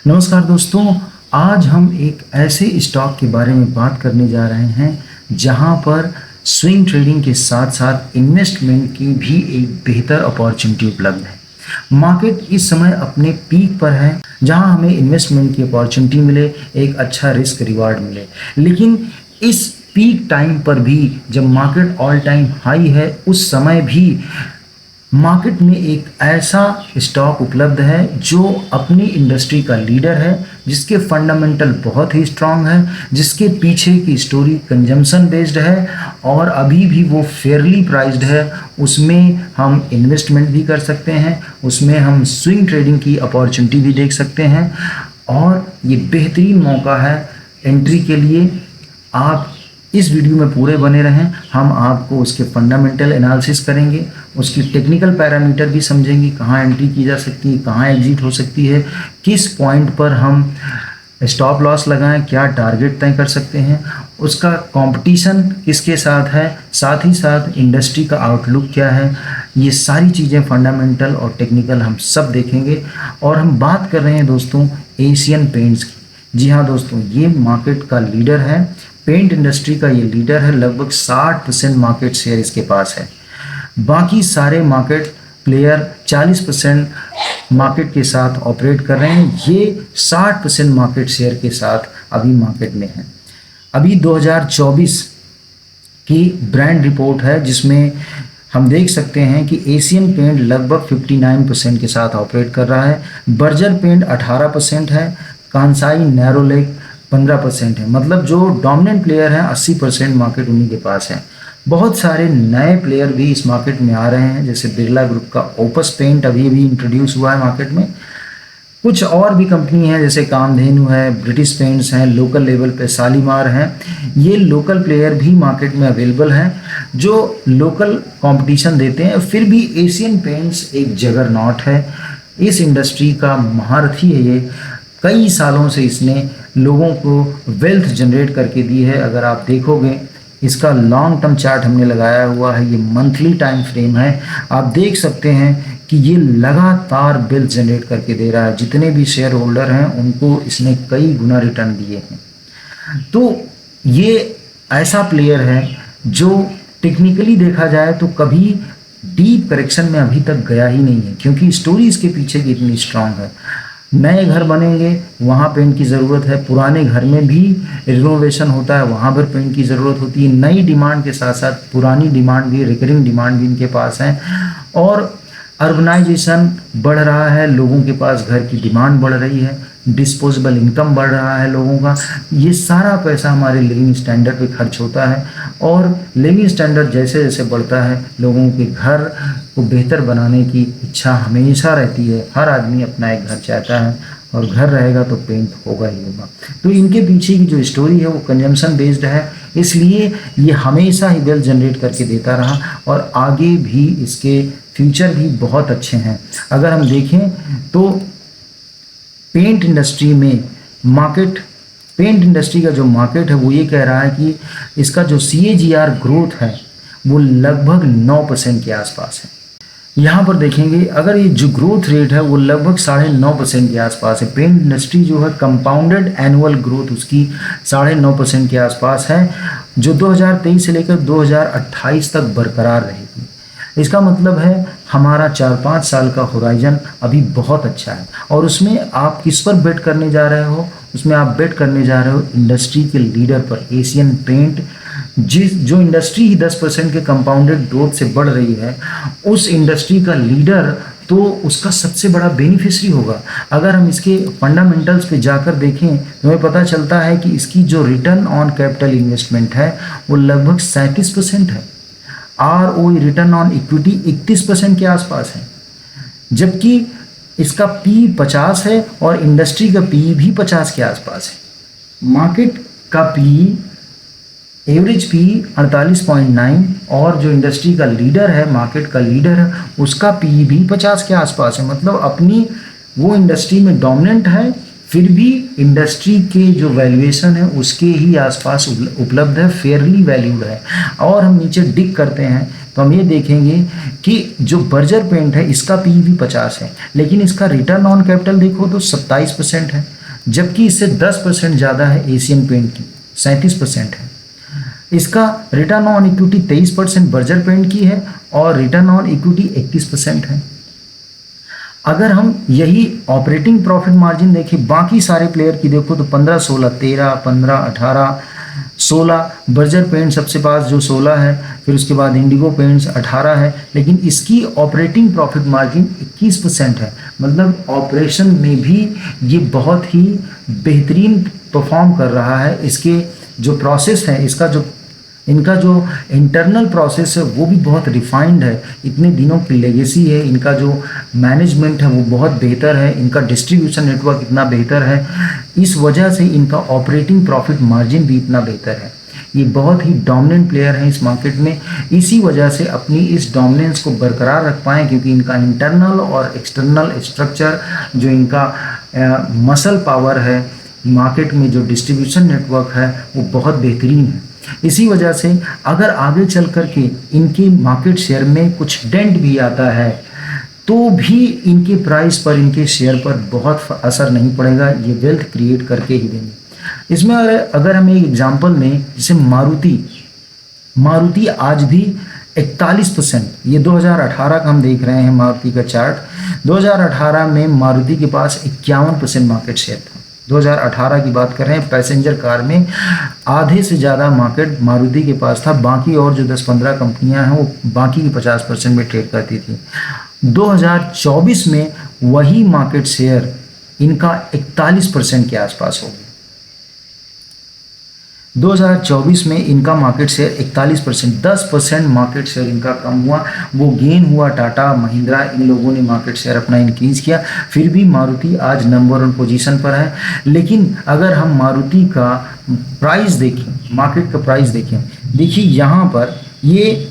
नमस्कार दोस्तों। आज हम एक ऐसे स्टॉक के बारे में बात करने जा रहे हैं जहां पर स्विंग ट्रेडिंग के साथ साथ इन्वेस्टमेंट की भी एक बेहतर अपॉर्चुनिटी उपलब्ध है। मार्केट इस समय अपने पीक पर है जहां हमें इन्वेस्टमेंट की अपॉर्चुनिटी मिले, एक अच्छा रिस्क रिवार्ड मिले। लेकिन इस पीक टाइम पर भी जब मार्केट ऑल टाइम हाई है, उस समय भी मार्केट में एक ऐसा स्टॉक उपलब्ध है जो अपनी इंडस्ट्री का लीडर है, जिसके फंडामेंटल बहुत ही स्ट्रांग है, जिसके पीछे की स्टोरी कंजम्पशन बेस्ड है और अभी भी वो फेयरली प्राइस्ड है। उसमें हम इन्वेस्टमेंट भी कर सकते हैं, उसमें हम स्विंग ट्रेडिंग की अपॉर्चुनिटी भी देख सकते हैं और ये बेहतरीन मौका है एंट्री के लिए। आप इस वीडियो में पूरे बने रहें। हम आपको उसके फंडामेंटल एनालिसिस करेंगे, उसकी टेक्निकल पैरामीटर भी समझेंगे, कहाँ एंट्री की जा सकती है, कहाँ एग्जिट हो सकती है, किस पॉइंट पर हम स्टॉप लॉस लगाएं, क्या टारगेट तय कर सकते हैं, उसका कंपटीशन किसके साथ है, साथ ही साथ इंडस्ट्री का आउटलुक क्या है। ये सारी चीज़ें फंडामेंटल और टेक्निकल हम सब देखेंगे। और हम बात कर रहे हैं दोस्तों एशियन पेंट्स की। जी हाँ दोस्तों, ये मार्केट का लीडर है, पेंट इंडस्ट्री का ये लीडर है। लगभग 60% मार्केट शेयर इसके पास है। बाकी सारे मार्केट प्लेयर 40% मार्केट के साथ ऑपरेट कर रहे हैं। ये 60% मार्केट शेयर के साथ अभी मार्केट में है। अभी 2024 की ब्रांड रिपोर्ट है जिसमें हम देख सकते हैं कि एशियन पेंट लगभग 59% के साथ ऑपरेट कर रहा है। बर्जर पेंट 18% है। कांसाई नैरोलेक 15% है। मतलब जो डोमिनेंट प्लेयर हैं 80% मार्केट उन्हीं के पास है। बहुत सारे नए प्लेयर भी इस मार्केट में आ रहे हैं, जैसे बिरला ग्रुप का ओपस पेंट अभी इंट्रोड्यूस हुआ है मार्केट में। कुछ और भी कंपनी है जैसे कामधेनु है, ब्रिटिश पेंट्स हैं, लोकल लेवल पे शालीमार हैं। ये लोकल प्लेयर भी मार्केट में अवेलेबल हैं जो लोकल कंपटीशन देते हैं। फिर भी एशियन पेंट्स एक जगरनॉट है, इस इंडस्ट्री का महारथी है। ये कई सालों से इसने लोगों को वेल्थ जनरेट करके दी है। अगर आप देखोगे इसका लॉन्ग टर्म चार्ट हमने लगाया हुआ है, ये मंथली टाइम फ्रेम है। आप देख सकते हैं कि ये लगातार वेल्थ जनरेट करके दे रहा है। जितने भी शेयर होल्डर हैं उनको इसने कई गुना रिटर्न दिए हैं। तो ये ऐसा प्लेयर है जो टेक्निकली देखा जाए तो कभी डीप करेक्शन में अभी तक गया ही नहीं है, क्योंकि स्टोरी इसके पीछे की इतनी स्ट्रांग है। नए घर बनेंगे वहाँ पेंट की ज़रूरत है, पुराने घर में भी रिनोवेशन होता है वहाँ पर पेंट की ज़रूरत होती है। नई डिमांड के साथ साथ पुरानी डिमांड भी, रिकरिंग डिमांड भी इनके पास है। और अर्बनाइजेशन बढ़ रहा है, लोगों के पास घर की डिमांड बढ़ रही है, डिस्पोजेबल इनकम बढ़ रहा है लोगों का। ये सारा पैसा हमारे लिविंग स्टैंडर्ड पे खर्च होता है और लिविंग स्टैंडर्ड जैसे जैसे बढ़ता है लोगों के घर को बेहतर बनाने की इच्छा हमेशा रहती है। हर आदमी अपना एक घर चाहता है और घर रहेगा तो पेंट होगा ही होगा। तो इनके पीछे की जो स्टोरी है वो कंजम्पशन बेस्ड है, इसलिए ये हमेशा ही वेल्थ जनरेट करके देता रहा और आगे भी इसके फ्यूचर भी बहुत अच्छे हैं। अगर हम देखें तो पेंट इंडस्ट्री में पेंट इंडस्ट्री का जो मार्केट है वो ये कह रहा है कि इसका जो CAGR ग्रोथ है वो लगभग 9% के आसपास है। यहाँ पर देखेंगे अगर ये जो ग्रोथ रेट है वो लगभग 9.5% के आसपास है। पेंट इंडस्ट्री जो है कंपाउंडेड एनुअल ग्रोथ उसकी 9.5% के आसपास है, जो 2023 से लेकर 2028 तक बरकरार रहेगी। इसका मतलब है हमारा 4-5 साल का होराइजन अभी बहुत अच्छा है। और उसमें आप किस पर बेट करने जा रहे हो? उसमें आप बेट करने जा रहे हो इंडस्ट्री के लीडर पर, एशियन पेंट। जो इंडस्ट्री ही 10% के कंपाउंडेड ग्रोथ से बढ़ रही है, उस इंडस्ट्री का लीडर तो उसका सबसे बड़ा बेनिफिशियरी होगा। अगर हम इसके फंडामेंटल्स पे जाकर देखें तो हमें पता चलता है कि इसकी जो रिटर्न ऑन कैपिटल इन्वेस्टमेंट है वो लगभग 37% है। ROE रिटर्न ऑन इक्विटी 31% के आसपास है, जबकि इसका P 50 है और इंडस्ट्री का P भी 50 के आसपास है। मार्केट का P एवरेज P 48.9 और जो इंडस्ट्री का लीडर है, मार्केट का लीडर है, उसका P भी 50 के आसपास है। मतलब अपनी वो इंडस्ट्री में डोमिनेंट है, फिर भी इंडस्ट्री के जो वैल्यूएशन है उसके ही आसपास उपलब्ध है, फेयरली वैल्यूड है। और हम नीचे डिग करते हैं तो हम ये देखेंगे कि जो बर्जर पेंट है इसका पी भी 50 है, लेकिन इसका रिटर्न ऑन कैपिटल देखो तो 27% है। जबकि इससे 10% ज़्यादा है एशियन पेंट की, 37% है। इसका return on equity 23% Berger paint की है और रिटर्न ऑन इक्विटी 31% है। अगर हम यही ऑपरेटिंग प्रॉफिट मार्जिन देखें बाकी सारे प्लेयर की देखो तो 15, 16, 13, 15, 18, 16, बर्जर पेंट सबसे पास जो 16 है, फिर उसके बाद इंडिगो पेंट्स 18 है, लेकिन इसकी ऑपरेटिंग प्रॉफिट मार्जिन 21% है। मतलब ऑपरेशन में भी ये बहुत ही बेहतरीन परफॉर्म कर रहा है। इसके जो प्रोसेस है, इनका जो इंटरनल प्रोसेस है वो भी बहुत रिफाइंड है। इतने दिनों की लेगेसी है, इनका जो मैनेजमेंट है वो बहुत बेहतर है, इनका डिस्ट्रीब्यूशन नेटवर्क इतना बेहतर है, इस वजह से इनका ऑपरेटिंग प्रॉफिट मार्जिन भी इतना बेहतर है। ये बहुत ही डोमिनेंट प्लेयर हैं इस मार्केट में, इसी वजह से अपनी इस डोमिनेंस को बरकरार रख पाएँ क्योंकि इनका इंटरनल और एक्सटर्नल स्ट्रक्चर, जो इनका मसल पावर है मार्केट में, जो डिस्ट्रीब्यूशन नेटवर्क है वो बहुत बेहतरीन है। इसी वजह से अगर आगे चल कर के इनकी मार्केट शेयर में कुछ डेंट भी आता है तो भी इनके प्राइस पर, इनके शेयर पर बहुत असर नहीं पड़ेगा, ये वेल्थ क्रिएट करके ही देंगे। इसमें अगर हम एक एग्जांपल में, जैसे मारुति आज भी 41%, ये 2018 का हम देख रहे हैं मारुति का चार्ट। 2018 में मारुति के पास 51% मार्केट शेयर था। 2018 की बात कर रहे हैं, पैसेंजर कार में आधे से ज़्यादा मार्केट मारुति के पास था। बाकी और जो 10-15 कंपनियां हैं वो बाकी की 50% में ट्रेड करती थी। 2024 में वही मार्केट शेयर इनका 41% के आसपास हो गया। 2024 में इनका मार्केट शेयर 41%, 10% मार्केट शेयर इनका कम हुआ। वो गेन हुआ टाटा, महिंद्रा, इन लोगों ने मार्केट शेयर अपना इंक्रीज किया, फिर भी मारुति आज नंबर 1 पोजीशन पर है। लेकिन अगर हम मारुति का प्राइस देखें, मार्केट का प्राइस देखें, देखिए यहाँ पर ये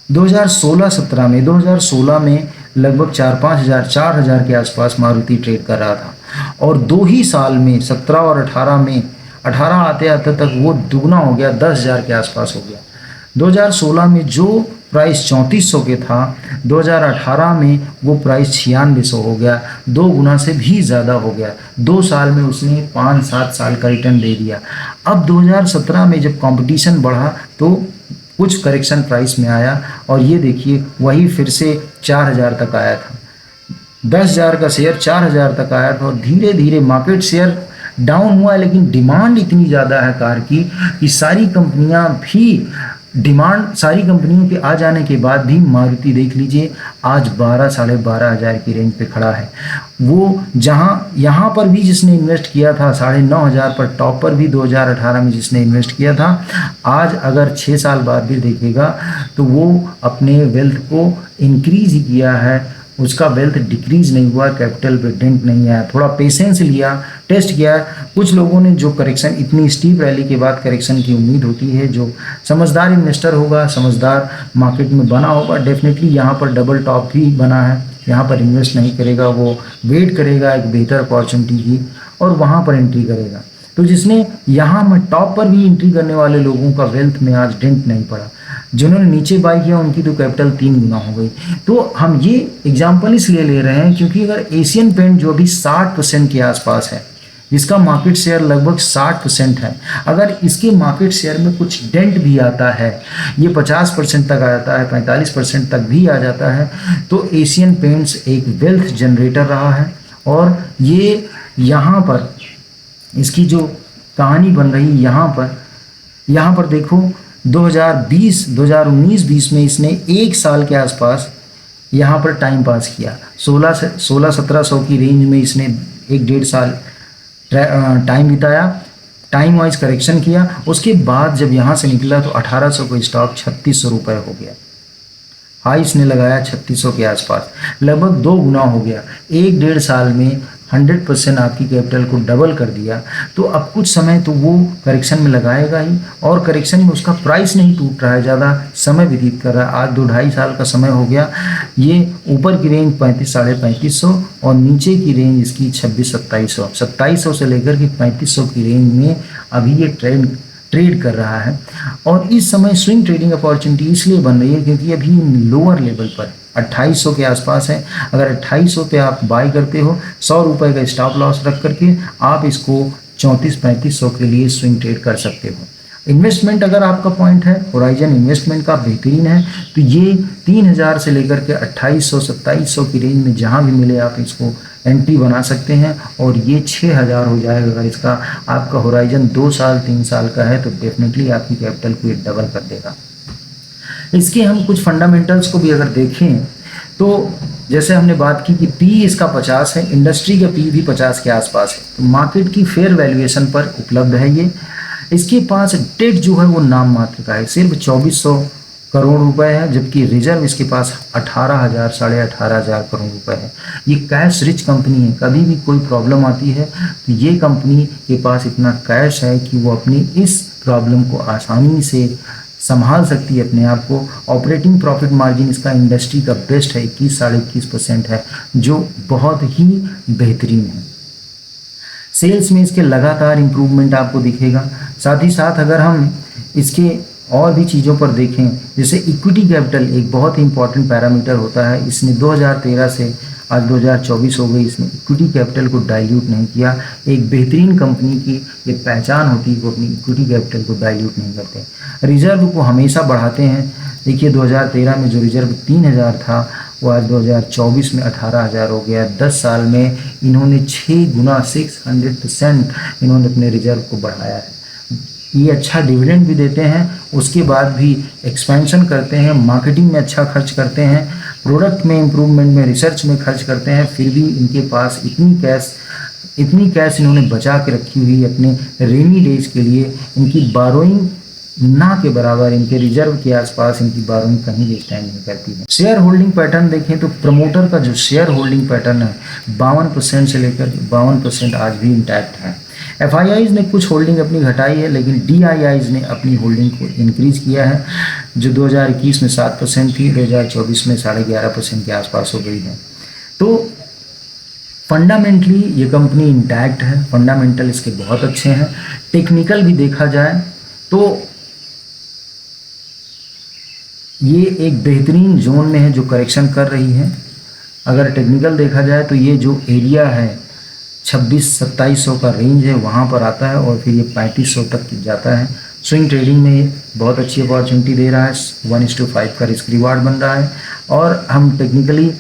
2016-17 में, 2016 में लगभग 4,000 के आसपास मारुति ट्रेड कर रहा था और 2 ही साल में 17 और 18 में, 18 आते आते तक वो दुगना हो गया, 10,000 के आसपास हो गया। 2016 में जो प्राइस 3400 के था, 2018 में वो प्राइस 9600 हो गया, 2 गुना से भी ज़्यादा हो गया। 2 साल में उसने 5-7 साल का रिटर्न दे दिया। अब 2017 में जब कंपटीशन बढ़ा तो कुछ करेक्शन प्राइस में आया और ये देखिए वही फिर से 4000 तक आया था। 10,000 का शेयर 4000 तक आया था और धीरे धीरे मार्केट शेयर डाउन हुआ है, लेकिन डिमांड इतनी ज़्यादा है कार की कि सारी कंपनियों के आ जाने के बाद भी मारुति देख लीजिए आज 12,000-12,500 की रेंज पे खड़ा है। वो यहाँ पर भी जिसने इन्वेस्ट किया था 9,500 पर, टॉप पर भी 2018 में जिसने इन्वेस्ट किया था, आज अगर 6 साल बाद भी देखेगा तो वो अपने वेल्थ को इंक्रीज ही किया है, उसका वेल्थ डिक्रीज नहीं हुआ, कैपिटल पे डेंट नहीं आया। थोड़ा पेशेंस लिया, टेस्ट किया। कुछ लोगों ने जो करेक्शन, इतनी स्टीप रैली के बाद करेक्शन की उम्मीद होती है, जो समझदार इन्वेस्टर होगा, समझदार मार्केट में बना होगा, डेफिनेटली यहाँ पर डबल टॉप भी बना है, यहाँ पर इन्वेस्ट नहीं करेगा, वो वेट करेगा एक बेहतर अपॉर्चुनिटी की और वहाँ पर एंट्री करेगा। तो जिसने यहाँ में टॉप पर भी एंट्री करने वाले लोगों का वेल्थ में आज डेंट नहीं पड़ा, जिन्होंने नीचे बाई किया उनकी तो कैपिटल 3 गुना हो गई। तो हम ये एग्जाम्पल इसलिए ले रहे हैं क्योंकि अगर एशियन पेंट जो अभी 60% के आसपास है, जिसका मार्केट शेयर लगभग 60% है, अगर इसके मार्केट शेयर में कुछ डेंट भी आता है, ये 50% तक आ जाता है, 45% तक भी आ जाता है, तो एशियन पेंट्स एक वेल्थ जनरेटर रहा है। और ये यहाँ पर इसकी जो कहानी बन रही, यहाँ पर देखो 2019-20 में इसने 1 साल के आसपास यहाँ पर टाइम पास किया। 16-1700 की रेंज में इसने 1-1.5 साल टाइम बिताया, टाइम वाइज करेक्शन किया। उसके बाद जब यहाँ से निकला तो 1800 को स्टॉक 3600 रुपये हो गया। हाई इसने लगाया 3600 के आसपास, लगभग 2 गुना हो गया। 1-1.5 साल में 100% आपकी कैपिटल को डबल कर दिया। तो अब कुछ समय तो वो करेक्शन में लगाएगा ही, और करेक्शन में उसका प्राइस नहीं टूट रहा है, ज़्यादा समय व्यतीत कर रहा है। आज 2-2.5 साल का समय हो गया। ये ऊपर की रेंज 3500-3550 और नीचे की रेंज इसकी 2600-2700 से लेकर के 3500 की रेंज में अभी ये ट्रेंड ट्रेड कर रहा है। और इस समय स्विंग ट्रेडिंग अपॉर्चुनिटी इसलिए बन रही है क्योंकि अभी लोअर लेवल पर 2800 के आसपास है। अगर 2800 पे आप बाय करते हो, 100 रुपये का स्टॉप लॉस रख करके आप इसको 3400-3500 के लिए स्विंग ट्रेड कर सकते हो। इन्वेस्टमेंट अगर आपका पॉइंट है होराइजन इन्वेस्टमेंट का बेहतरीन है, तो ये 3000 से लेकर के 2800-2700 की रेंज में जहां भी मिले आप इसको एंट्री बना सकते हैं। और ये 6000 हो जाएगा। अगर इसका आपका होराइजन 2 साल 3 साल का है तो डेफिनेटली आपकी कैपिटल को ये डबल कर देगा। इसके हम कुछ फंडामेंटल्स को भी अगर देखें तो जैसे हमने बात की कि पी इसका 50 है, इंडस्ट्री का पी भी 50 के आसपास है, तो मार्केट की फेयर वैल्यूएशन पर उपलब्ध है ये। इसके पास डेट जो है वो नाम मात्र का है, सिर्फ 2400 करोड़ रुपए है, जबकि रिजर्व इसके पास 18,000 साढ़े 18,000 करोड़ रुपए है। ये कैश रिच कंपनी है। कभी भी कोई प्रॉब्लम आती है तो ये कंपनी के पास इतना कैश है कि वो अपनी इस प्रॉब्लम को आसानी से संभाल सकती है अपने आप को। ऑपरेटिंग प्रॉफिट मार्जिन इसका इंडस्ट्री का बेस्ट है, 21 साढ़े 21% है, जो बहुत ही बेहतरीन है। सेल्स में इसके लगातार इम्प्रूवमेंट आपको दिखेगा। साथ ही साथ अगर हम इसके और भी चीज़ों पर देखें, जैसे इक्विटी कैपिटल एक बहुत ही इंपॉर्टेंट पैरामीटर होता है। इसने 2013 से आज 2024 हो गई, इसने इक्विटी कैपिटल को डाइल्यूट नहीं किया। एक बेहतरीन कंपनी की ये पहचान होती है, वो अपनी इक्विटी कैपिटल को डाइल्यूट नहीं करते। रिजर्व को हमेशा बढ़ाते हैं। देखिए 2013 में जो रिजर्व 3000 था वो आज 2024 में 18,000 हो गया। 10 साल में इन्होंने 6 गुना 600% इन्होंने अपने रिजर्व को बढ़ाया है। ये अच्छा डिविडेंड भी देते हैं, उसके बाद भी एक्सपेंशन करते हैं, मार्केटिंग में अच्छा खर्च करते हैं, प्रोडक्ट में इम्प्रूवमेंट में, रिसर्च में खर्च करते हैं। फिर भी इनके पास इतनी कैश इन्होंने बचा के रखी हुई अपने रेनी डेज के लिए। इनकी बारोइंग ना के बराबर, इनके रिजर्व के आसपास इनकी बारोइंग कहीं भी स्टैंड नहीं करती है। शेयर होल्डिंग पैटर्न देखें तो प्रमोटर का जो शेयर होल्डिंग पैटर्न है 52% से लेकर 52% आज भी इंटैक्ट है। एफआईआईज ने कुछ होल्डिंग अपनी घटाई है, लेकिन डीआईआईज ने अपनी होल्डिंग को इंक्रीज किया है, जो 2021 में 7% थी, 2024 में 11.5% के आसपास हो गई है। तो फंडामेंटली ये कंपनी इंटैक्ट है, फंडामेंटल इसके बहुत अच्छे हैं। टेक्निकल भी देखा जाए तो ये एक बेहतरीन जोन में है जो करेक्शन कर रही है। अगर टेक्निकल देखा जाए तो ये जो एरिया है 2600-2700 का रेंज है, वहाँ पर आता है और फिर ये 3500 तक जाता है। स्विंग ट्रेडिंग में बहुत अच्छी अपॉर्चुनिटी दे रहा है, 1:5 का रिस्क रिवार्ड बन रहा है। और हम टेक्निकली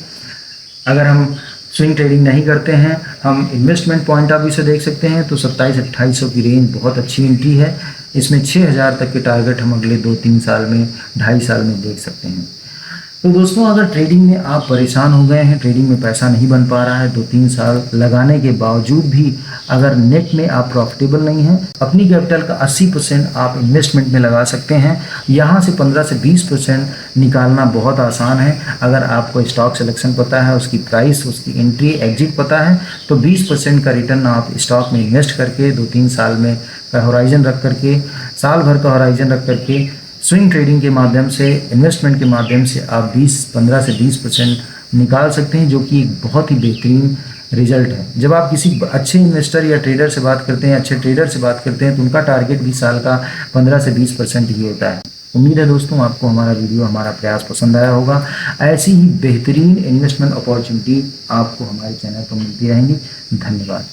अगर हम स्विंग ट्रेडिंग नहीं करते हैं, हम इन्वेस्टमेंट पॉइंट ऑफ व्यू से देख सकते हैं तो 2700-2800 की रेंज बहुत अच्छी एंट्री है। इसमें 6000 तक के टारगेट हम अगले 2-3 साल में, 2.5 साल में देख सकते हैं। तो दोस्तों अगर ट्रेडिंग में आप परेशान हो गए हैं, ट्रेडिंग में पैसा नहीं बन पा रहा है, 2-3 साल लगाने के बावजूद भी अगर नेट में आप प्रॉफिटेबल नहीं हैं, अपनी कैपिटल का 80% आप इन्वेस्टमेंट में लगा सकते हैं। यहाँ से 15 से 20% निकालना बहुत आसान है। अगर आपको स्टॉक सिलेक्शन पता है, उसकी प्राइस, उसकी एंट्री एग्जिट पता है, तो 20% का रिटर्न आप स्टॉक में इन्वेस्ट करके 2-3 साल में का होराइजन रख करके, साल भर का होराइजन रख करके स्विंग ट्रेडिंग के माध्यम से, इन्वेस्टमेंट के माध्यम से आप 15 से 20% निकाल सकते हैं, जो कि एक बहुत ही बेहतरीन रिजल्ट है। जब आप किसी अच्छे इन्वेस्टर या ट्रेडर से बात करते हैं, अच्छे ट्रेडर से बात करते हैं, तो उनका टारगेट भी साल का 15 से 20% ही होता है। उम्मीद है दोस्तों आपको हमारा वीडियो, हमारा प्रयास पसंद आया होगा। ऐसी ही बेहतरीन इन्वेस्टमेंट अपॉर्चुनिटी आपको हमारे चैनल पर मिलती रहेंगी। धन्यवाद।